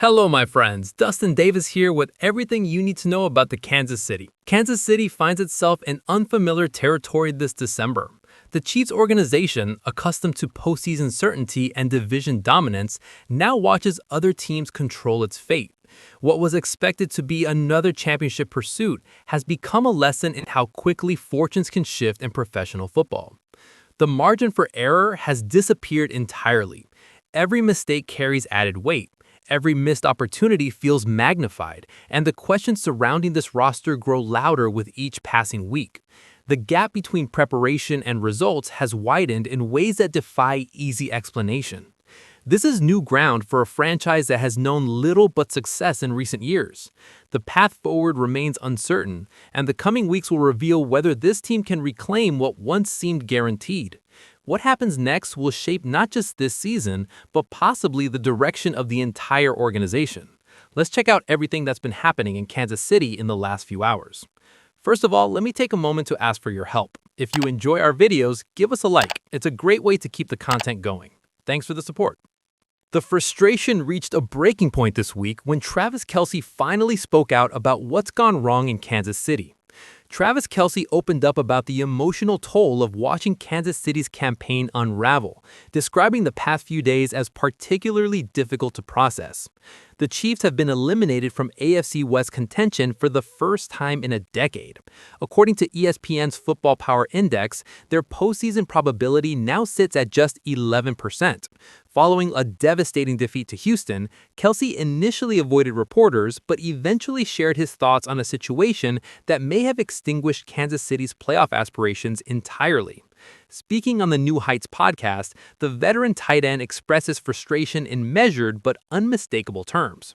Hello, my friends. Dustin Davis here with everything you need to know about the Kansas City. Kansas City finds itself in unfamiliar territory this December. The Chiefs organization, accustomed to postseason certainty and division dominance, now watches other teams control its fate. What was expected to be another championship pursuit has become a lesson in how quickly fortunes can shift in professional football. The margin for error has disappeared entirely. Every mistake carries added weight. Every missed opportunity feels magnified, and the questions surrounding this roster grow louder with each passing week. The gap between preparation and results has widened in ways that defy easy explanation. This is new ground for a franchise that has known little but success in recent years. The path forward remains uncertain, and the coming weeks will reveal whether this team can reclaim what once seemed guaranteed. What happens next will shape not just this season, but possibly the direction of the entire organization. Let's check out everything that's been happening in Kansas City in the last few hours. First of all, let me take a moment to ask for your help. If you enjoy our videos, give us a like. It's a great way to keep the content going. Thanks for the support. The frustration reached a breaking point this week when Travis Kelce finally spoke out about what's gone wrong in Kansas City. Travis Kelce opened up about the emotional toll of watching Kansas City's campaign unravel, describing the past few days as particularly difficult to process. The Chiefs have been eliminated from AFC West contention for the first time in a decade. According to ESPN's Football Power Index, their postseason probability now sits at just 11%. Following a devastating defeat to Houston, Kelce initially avoided reporters but eventually shared his thoughts on a situation that may have extinguished Kansas City's playoff aspirations entirely. Speaking on the New Heights podcast, the veteran tight end expresses frustration in measured but unmistakable terms.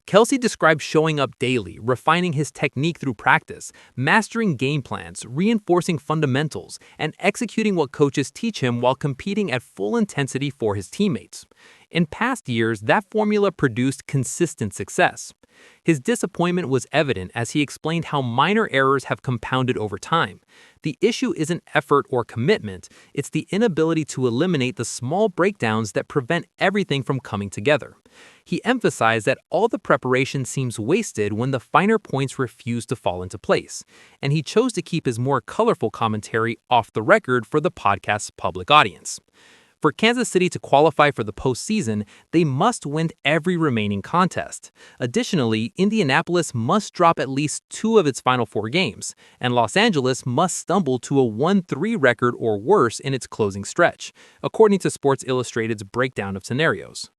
Kelce described showing up daily, refining his technique through practice, mastering game plans, reinforcing fundamentals, and executing what coaches teach him while competing at full intensity for his teammates. In past years, that formula produced consistent success. His disappointment was evident as he explained how minor errors have compounded over time. The issue isn't effort or commitment, it's the inability to eliminate the small breakdowns that prevent everything from coming together. He emphasized that all the preparation seems wasted when the finer points refuse to fall into place, and he chose to keep his more colorful commentary off the record for the podcast's public audience. For Kansas City to qualify for the postseason, they must win every remaining contest. Additionally, Indianapolis must drop at least 2 of its final 4 games, and Los Angeles must stumble to a 1-3 record or worse in its closing stretch, according to Sports Illustrated's breakdown of scenarios.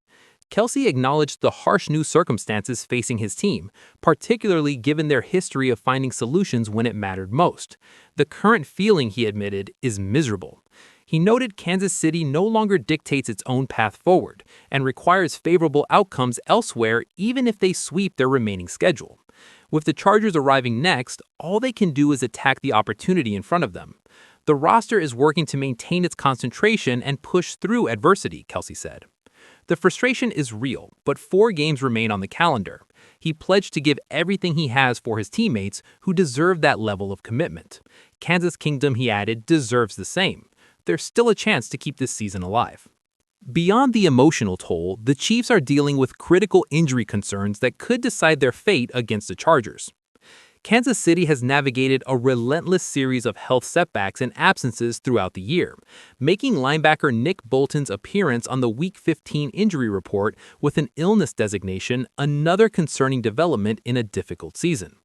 Kelce acknowledged the harsh new circumstances facing his team, particularly given their history of finding solutions when it mattered most. The current feeling, he admitted, is miserable. He noted Kansas City no longer dictates its own path forward and requires favorable outcomes elsewhere even if they sweep their remaining schedule. With the Chargers arriving next, all they can do is attack the opportunity in front of them. The roster is working to maintain its concentration and push through adversity, Kelce said. The frustration is real, but 4 games remain on the calendar. He pledged to give everything he has for his teammates who deserve that level of commitment. Kansas Kingdom, he added, deserves the same. There's still a chance to keep this season alive. Beyond the emotional toll, the Chiefs are dealing with critical injury concerns that could decide their fate against the Chargers. Kansas City has navigated a relentless series of health setbacks and absences throughout the year, making linebacker Nick Bolton's appearance on the Week 15 injury report with an illness designation another concerning development in a difficult season.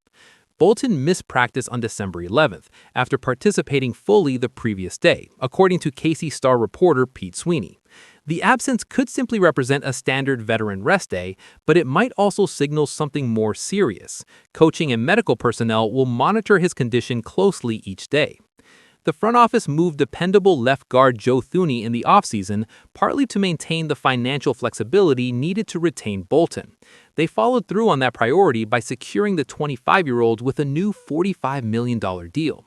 Bolton missed practice on December 11th after participating fully the previous day, according to KC Star reporter Pete Sweeney. The absence could simply represent a standard veteran rest day, but it might also signal something more serious. Coaching and medical personnel will monitor his condition closely each day. The front office moved dependable left guard Joe Thuney in the offseason, partly to maintain the financial flexibility needed to retain Bolton. They followed through on that priority by securing the 25-year-old with a new $45 million deal.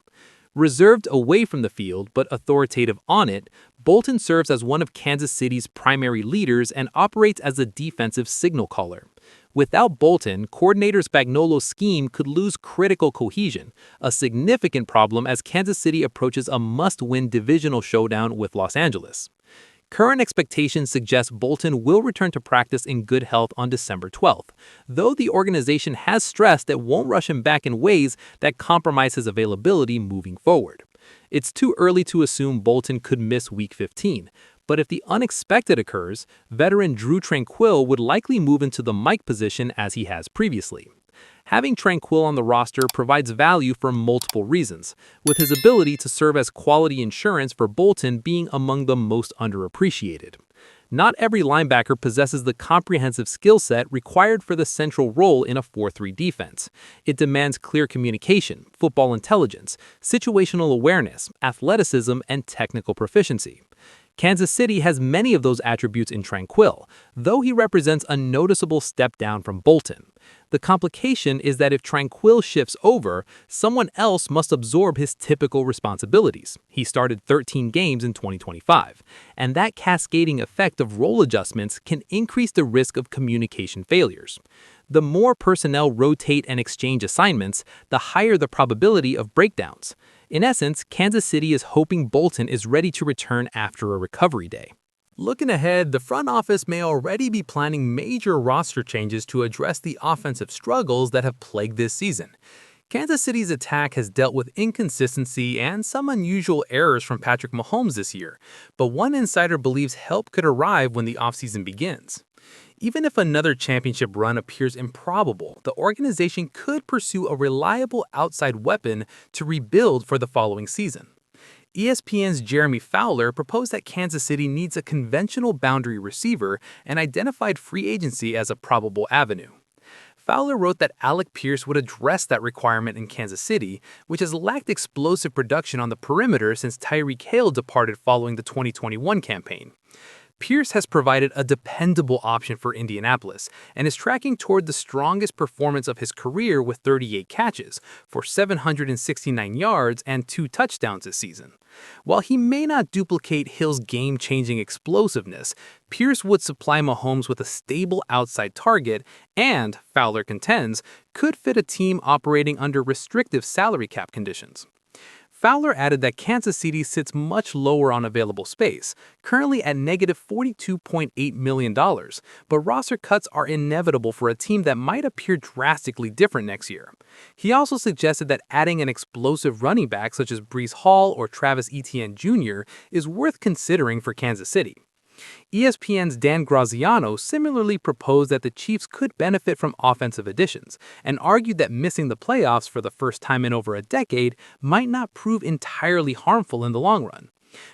Reserved away from the field but authoritative on it, Bolton serves as one of Kansas City's primary leaders and operates as a defensive signal caller. Without Bolton, coordinator Spagnuolo's scheme could lose critical cohesion, a significant problem as Kansas City approaches a must-win divisional showdown with Los Angeles. Current expectations suggest Bolton will return to practice in good health on December 12th, though the organization has stressed it won't rush him back in ways that compromise his availability moving forward. It's too early to assume Bolton could miss Week 15, but if the unexpected occurs, veteran Drue Tranquill would likely move into the Mike position as he has previously. Having Tranquill on the roster provides value for multiple reasons, with his ability to serve as quality insurance for Bolton being among the most underappreciated. Not every linebacker possesses the comprehensive skill set required for the central role in a 4-3 defense. It demands clear communication, football intelligence, situational awareness, athleticism, and technical proficiency. Kansas City has many of those attributes in Tranquill, though he represents a noticeable step down from Bolton. The complication is that if Tranquill shifts over, someone else must absorb his typical responsibilities. He started 13 games in 2025, and that cascading effect of role adjustments can increase the risk of communication failures. The more personnel rotate and exchange assignments, the higher the probability of breakdowns. In essence, Kansas City is hoping Bolton is ready to return after a recovery day. Looking ahead, the front office may already be planning major roster changes to address the offensive struggles that have plagued this season. Kansas City's attack has dealt with inconsistency and some unusual errors from Patrick Mahomes this year, but one insider believes help could arrive when the offseason begins. Even if another championship run appears improbable, the organization could pursue a reliable outside weapon to rebuild for the following season. ESPN's Jeremy Fowler proposed that Kansas City needs a conventional boundary receiver and identified free agency as a probable avenue. Fowler wrote that Alec Pierce would address that requirement in Kansas City, which has lacked explosive production on the perimeter since Tyreek Hill departed following the 2021 campaign. Pierce has provided a dependable option for Indianapolis and is tracking toward the strongest performance of his career with 38 catches for 769 yards and 2 touchdowns this season. While he may not duplicate Hill's game-changing explosiveness, Pierce would supply Mahomes with a stable outside target and, Fowler contends, could fit a team operating under restrictive salary cap conditions. Fowler added that Kansas City sits much lower on available space, currently at negative $42.8 million, but roster cuts are inevitable for a team that might appear drastically different next year. He also suggested that adding an explosive running back such as Breece Hall or Travis Etienne Jr. is worth considering for Kansas City. ESPN's Dan Graziano similarly proposed that the Chiefs could benefit from offensive additions and argued that missing the playoffs for the first time in over a decade might not prove entirely harmful in the long run.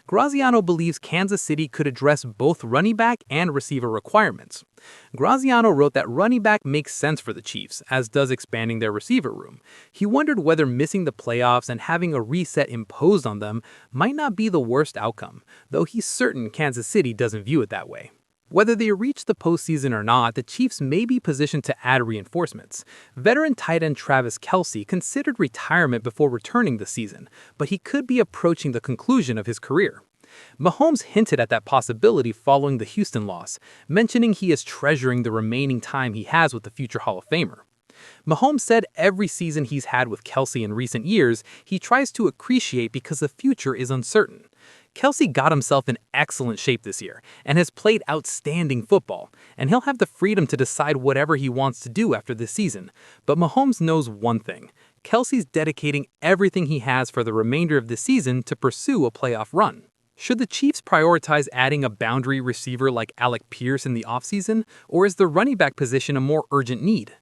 Graziano believes Kansas City could address both running back and receiver requirements. Graziano wrote that running back makes sense for the Chiefs, as does expanding their receiver room. He wondered whether missing the playoffs and having a reset imposed on them might not be the worst outcome, though he's certain Kansas City doesn't view it that way. Whether they reach the postseason or not, the Chiefs may be positioned to add reinforcements. Veteran tight end Travis Kelce considered retirement before returning this season, but he could be approaching the conclusion of his career. Mahomes hinted at that possibility following the Houston loss, mentioning he is treasuring the remaining time he has with the future Hall of Famer. Mahomes said every season he's had with Kelce in recent years, he tries to appreciate because the future is uncertain. Kelce got himself in excellent shape this year and has played outstanding football, and he'll have the freedom to decide whatever he wants to do after this season. But Mahomes knows one thing: Kelce's dedicating everything he has for the remainder of the season to pursue a playoff run. Should the Chiefs prioritize adding a boundary receiver like Alec Pierce in the offseason, or is the running back position a more urgent need?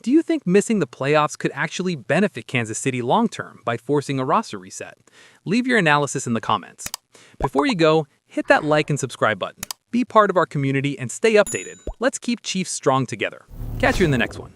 Do you think missing the playoffs could actually benefit Kansas City long-term by forcing a roster reset? Leave your analysis in the comments. Before you go, hit that like and subscribe button. Be part of our community and stay updated. Let's keep Chiefs strong together. Catch you in the next one.